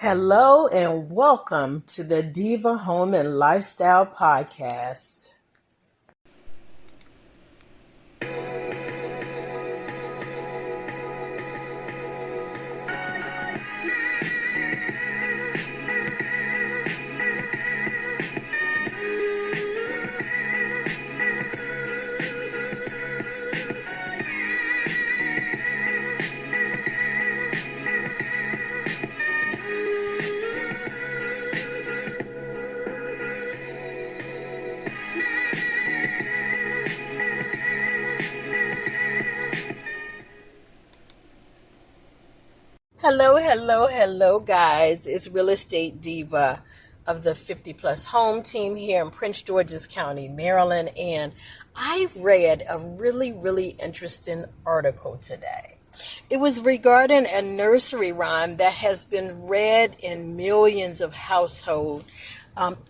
Hello and welcome to the Diva Home and Lifestyle Podcast. Hello, guys. It's Real Estate Diva of the 50 Plus Home Team here in Prince George's County, Maryland. And I've read a really interesting article today. It was regarding a nursery rhyme that has been read in millions of households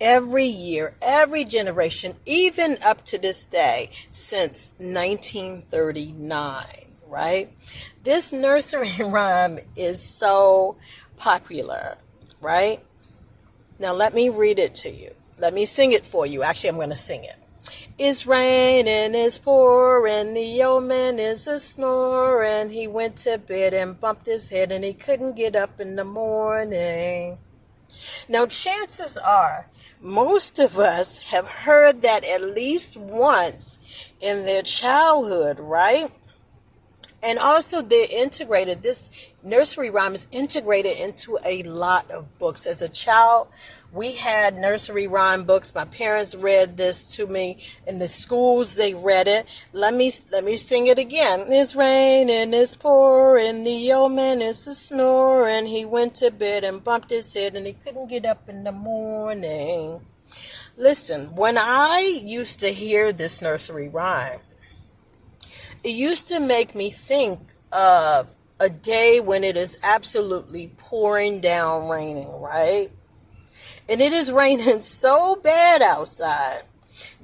every year, every generation, even up to this day, since 1939, right? This nursery rhyme is so popular, right? Now let me read it to you. Let me sing it for you. Actually, I'm going to sing it. It's raining, it's pouring, the old man is a snoring. He went to bed and bumped his head and he couldn't get up in the morning. Now, chances are most of us have heard that at least once in their childhood, right? And also this nursery rhyme is integrated into a lot of books. As a child, we had nursery rhyme books. My parents read this to me. In the schools, they read it. Let me sing it again. It's raining, it's pouring, the old man is a snoring. He went to bed and bumped his head and he couldn't get up in the morning. Listen, when I used to hear this nursery rhyme, it used to make me think of a day when it is absolutely pouring down raining, right? And it is raining so bad outside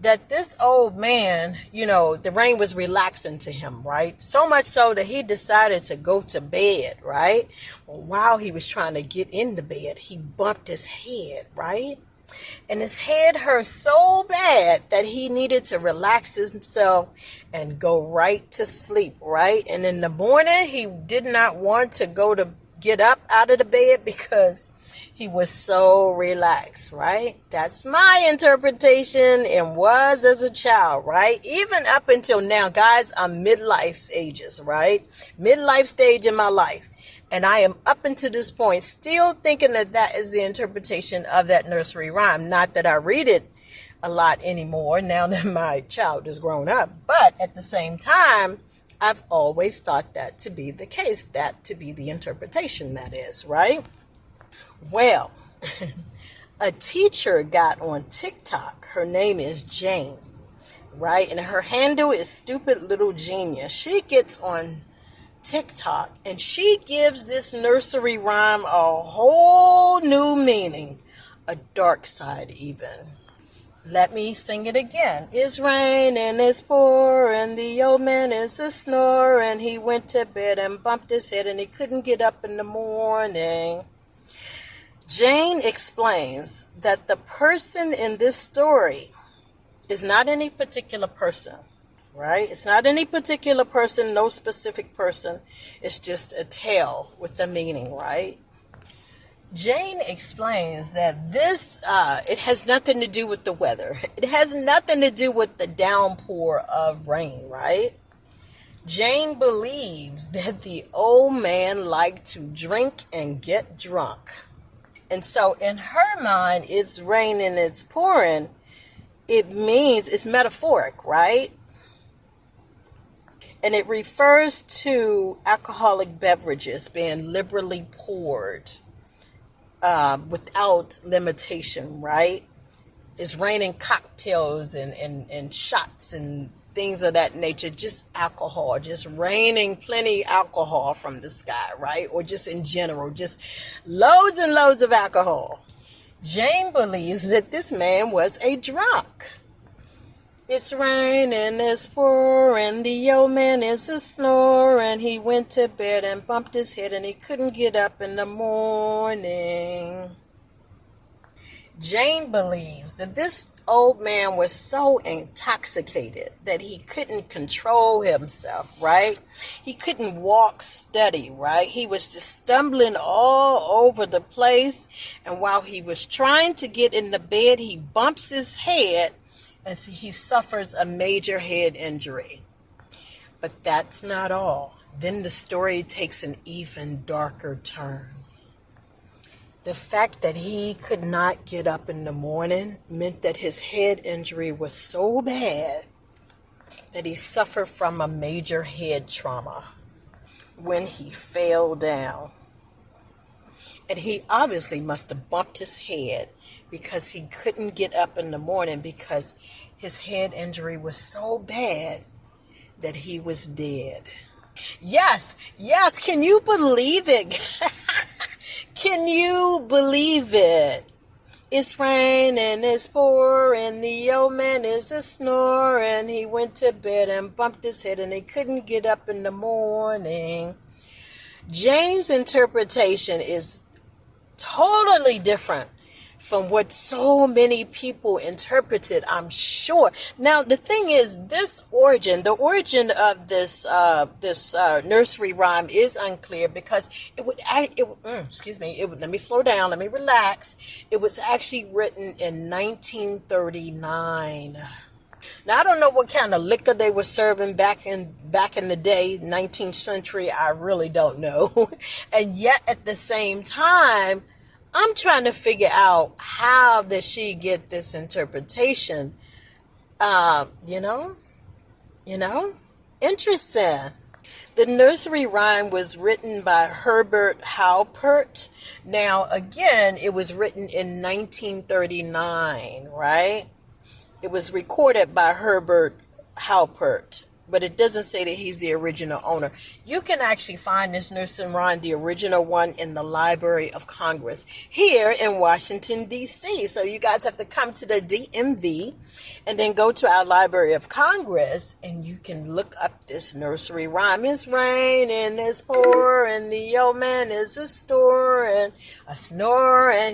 that this old man, the rain was relaxing to him, right? So much so that he decided to go to bed, right? Well, while he was trying to get into bed, he bumped his head, right? And his head hurt so bad that he needed to relax himself and go right to sleep, right? And in the morning, he did not want to get up out of the bed because he was so relaxed, right? That's my interpretation and was as a child, right? Even up until now, guys, I'm midlife ages, right? Midlife stage in my life. And I am up until this point still thinking that is the interpretation of that nursery rhyme. Not that I read it a lot anymore now that my child is grown up. But at the same time, I've always thought that to be the case, that to be the interpretation, that is, right? Well, a teacher got on TikTok. Her name is Jane, right? And her handle is Stupid Little Genius. She gets on TikTok and she gives this nursery rhyme a whole new meaning, a dark side even. Let me sing it again. It's raining, it's pouring, the old man is a snoring. He went to bed and bumped his head and he couldn't get up in the morning. Jane explains that the person in this story is not any particular person. Right? It's not any particular person, no specific person. It's just a tale with a meaning, right? Jane explains that this, it has nothing to do with the weather. It has nothing to do with the downpour of rain, right? Jane believes that the old man liked to drink and get drunk. And so in her mind, it's raining, it's pouring. It means it's metaphoric, right? And it refers to alcoholic beverages being liberally poured without limitation, right? It's raining cocktails and shots and things of that nature, just alcohol, just raining plenty alcohol from the sky, right? Or just in general, just loads and loads of alcohol. Jane believes that this man was a drunk. It's raining, it's pouring, the old man is a snoring. He went to bed and bumped his head and he couldn't get up in the morning. Jane believes that this old man was so intoxicated that he couldn't control himself, right? He couldn't walk steady, right? He was just stumbling all over the place. And while he was trying to get in the bed, he bumps his head as he suffers a major head injury. But that's not all. Then the story takes an even darker turn. The fact that he could not get up in the morning meant that his head injury was so bad that he suffered from a major head trauma when he fell down. And he obviously must have bumped his head because he couldn't get up in the morning because his head injury was so bad that he was dead. Yes, can you believe it? Can you believe it? It's raining, it's pouring, the old man is a snoring. He went to bed and bumped his head and he couldn't get up in the morning. Jane's interpretation is totally different from what so many people interpreted, I'm sure. Now, the thing is, the origin of this nursery rhyme is unclear because let me slow down, let me relax. It was actually written in 1939. Now, I don't know what kind of liquor they were serving back in the day, 19th century. I really don't know. And yet, at the same time, I'm trying to figure out how did she get this interpretation. Interesting. The nursery rhyme was written by Herbert Halpert. Now, again, it was written in 1939, right? It was recorded by Herbert Halpert, but it doesn't say that he's the original owner. You can actually find this nursery rhyme, the original one, in the Library of Congress here in Washington, D.C. So you guys have to come to the DMV and then go to our Library of Congress and you can look up this nursery rhyme. It's raining, it's pouring, the old man is a snoring.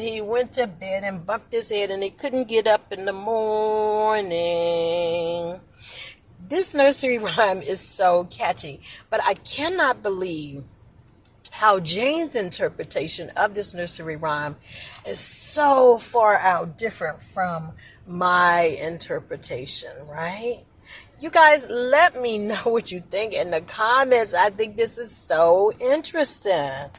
He went to bed and bumped his head and he couldn't get up in the morning. This nursery rhyme is so catchy, but I cannot believe how Jane's interpretation of this nursery rhyme is so far out different from my interpretation, right? You guys, let me know what you think in the comments. I think this is so interesting.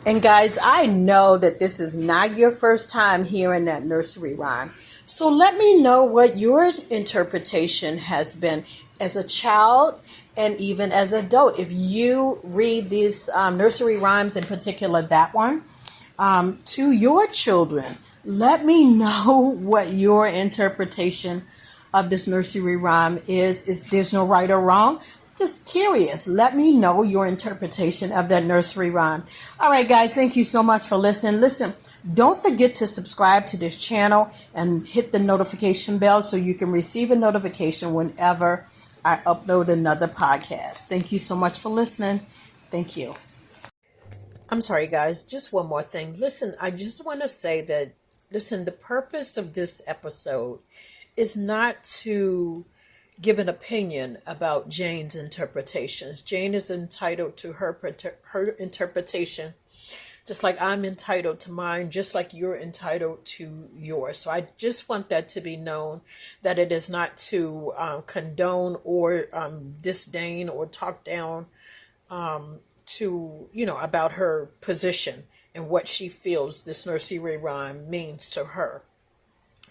And guys, I know that this is not your first time hearing that nursery rhyme. So let me know what your interpretation has been as a child and even as an adult. If you read these nursery rhymes, in particular that one, to your children, let me know what your interpretation of this nursery rhyme is. There's no right or wrong. Just curious. Let me know your interpretation of that nursery rhyme. All right, guys, thank you so much for listening. Listen, don't forget to subscribe to this channel and hit the notification bell so you can receive a notification whenever I upload another podcast. Thank you so much for listening. Thank you. I'm sorry, guys. Just one more thing. Listen, I just want to say that, the purpose of this episode is not to give an opinion about Jane's interpretations. Jane is entitled to her interpretation, just like I'm entitled to mine, just like you're entitled to yours. So I just want that to be known, that it is not to condone or disdain or talk down about her position and what she feels this nursery rhyme means to her.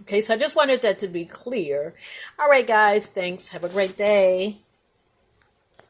Okay, so I just wanted that to be clear. All right, guys, thanks. Have a great day.